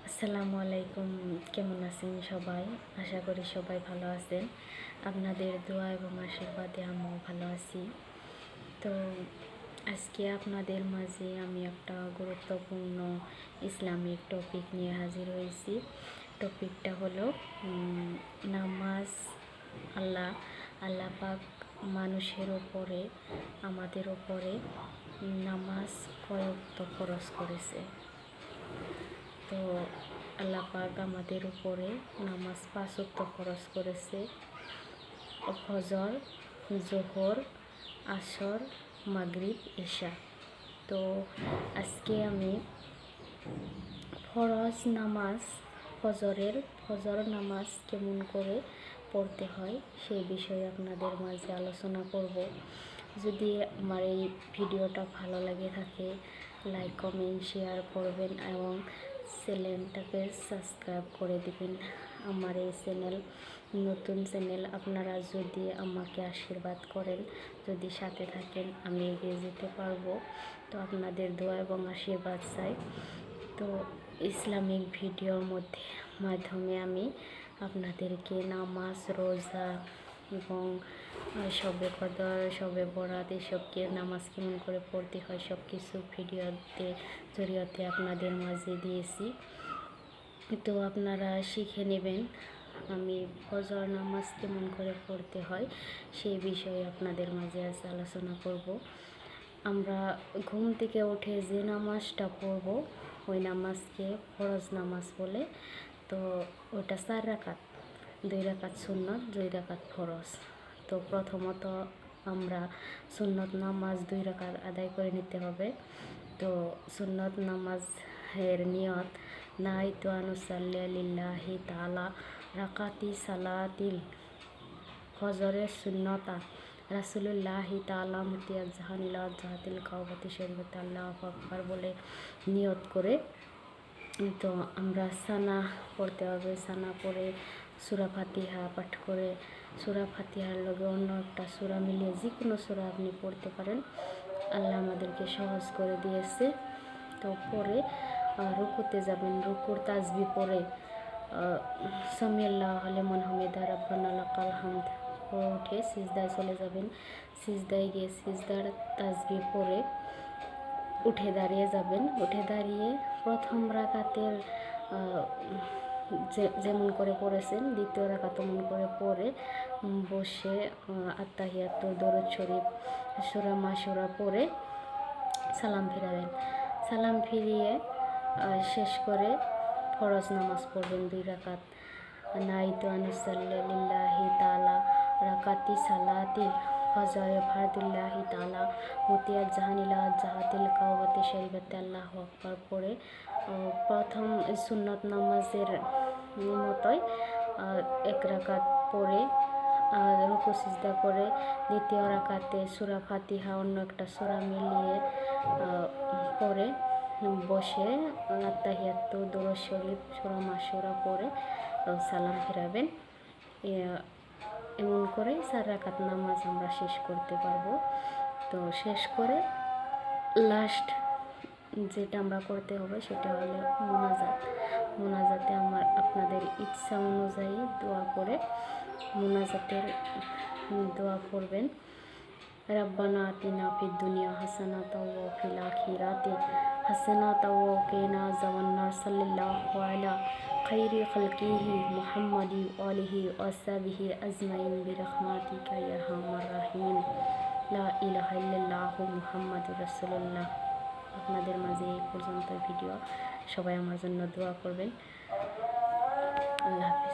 আসসালামু আলাইকুম। কেমন আছেন সবাই? আশা করি সবাই ভালো আছেন। আপনাদের দোয়া এবং আশীর্বাদে আমিও ভালো আছি। তো আজকে আপনাদের মাঝে আমি একটা গুরুত্বপূর্ণ ইসলামিক টপিক নিয়ে হাজির হয়েছি। টপিকটা হলো নামাজ। আল্লাহ পাক মানুষের ওপরে, আমাদের ওপরে নামাজ কয় ওয়াক্ত ফরজ করেছে। তো আল্লাহ পাক আমাদের উপরে নামাজ 5 ওয়াক্ত ফরজ করেছে: ফজর, জোহর, আসর, মাগরিব, ইশা। তো আজকে আমি ফজর নামাজ কেমন করে পড়তে হয় সেই বিষয়ে আপনাদের মাঝে আলোচনা করব। যদি আমার এই ভিডিওটা ভালো লাগে থাকে, লাইক কমেন্ট শেয়ার করবেন এবং চ্যানেলটাকে সাবস্ক্রাইব করে দিবেন। আমার এই নতুন চ্যানেল, আপনারা যদি আমাকে আশীর্বাদ করেন, যদি সাথে থাকেন, আমি এগিয়ে যেতে পারবো। তো আপনাদের দোয়া এবং আশীর্বাদ চাই। তো ইসলামিক ভিডিওর মাধ্যমে আমি আপনাদেরকে নামাজ, রোজা এবং শবে কদর, শবে বরাত এসবকে নামাজ কেমন করে পড়তে হয় সব কিছু ভিডিওতে জরিয়তে আপনাদের মাঝে দিয়েছি। তো আপনারা শিখে নেবেন। আমি ফজর নামাজ কেমন করে পড়তে হয় সেই বিষয়ে আপনাদের মাঝে আজ আলোচনা করব। আমরা ঘুম থেকে উঠে যে নামাজটা পড়ব ওই নামাজকে ফরজ নামাজ বলে। তো ওটা 4 রাকাত, 2 রাকাত সুন্নত, 2 রাকাত ফরজ। তো প্রথমত আমরা সুন্নত নামাজ 2 রাকাত আদায় করে নিতে হবে। তো সুন্নত নামাজের নিয়ত: নাইতু আনুসাল্লি লিল্লাহি তাআলা রাকাতি সালাতিল ফজরের সুন্নতা রাসূলুল্লাহি তাআলা মুতিয়াজ্জাহান ইলা জাহাতিল কাওবাতি শরীফতে আল্লাহু আকবার বলে নিয়ত করে তো আমরা সানা পড়তে হবে। সানা পড়ে সূরা ফাতিহা পাঠ করে, সূরা ফাতিহার লগে অন্য একটা সূরা মিলিয়ে যে কোনো সূরা আপনি পড়তে পারেন। আল্লাহ আমাদেরকে সহজ করে দিয়েছে। তো পরে রুকুতে যাবেন, রুকুর তাসবিহ পড়ে সামিআল্লাহু লিমান হামিদা রাব্বানা লাকাল হামদ পড়ে উঠে সিজদায় চলে যাবেন। সিজদায় গিয়ে সিজদার তাসবিহ পড়ে উঠে দাঁড়িয়ে যাবেন। উঠে দাঁড়িয়ে প্রথম রাকাতের যেমন করে পড়েছেন দ্বিতীয় রাকাত তেমন করে পড়ে বসে আত্তাহিয়াতু, দরুদ শরীফ, সূরা মাশুরা পড়ে সালাম ফিরাবেন। সালাম ফিরিয়ে শেষ করে ফরজ নামাজ পড়বেন 2 রাকাত। নাইতু আনুসাল্লি লিল্লাহি তাআলা রাকাতি সালাতিল ফজরে ফারদুল্লাহি তাআলা মুতিয়াজ্জাহান ইলা জাহাতিল কাওবাতি শরীফতে আল্লাহু আকবার পড়ে প্রথম সুন্নত নামাজের মতোই 1 রাকাত পড়ে রুকু সিজদা করে দ্বিতীয় রাকাতে সূরা ফাতিহা অন্য একটা সূরা মিলিয়ে পড়ে বসে আত্তাহিয়াতু, দরুদ শরীফ, সূরা মাশুরা পড়ে সালাম ফিরাবেন। এমন করে 4 রাকাত নামাজ আমরা শেষ করতে পারবো। তো শেষ করে লাস্ট যেটা আমরা করতে হবে সেটা হলো মোনাজাতে আপনাদের ইচ্ছা অনুযায়ী দোয়া করে মোনাজাতের দোয়া করবেন। রাব্বানা আতিনা ফিদ দুনিয়া হাসানাতাও ওয়া ফিল আখিরাতি হাসানাতাও ওয়া কিনা আযাবান্নার সাল্লাল্লাহু আলা খাইরি খালকিহি মুহাম্মাদি ওয়া আলিহি ওয়া সাহবিহি আজমাইন বিরহমাতিকা ইয়া আরহামার রাহিমিন। লা ইলাহা ইল্লাল্লাহু মুহাম্মাদুর রাসূলুল্লাহ। আপনাদের মাঝে এই পর্যন্ত ভিডিও। সবাই আমার জন্য দোয়া করবেন। আল্লাহ হাফেজ।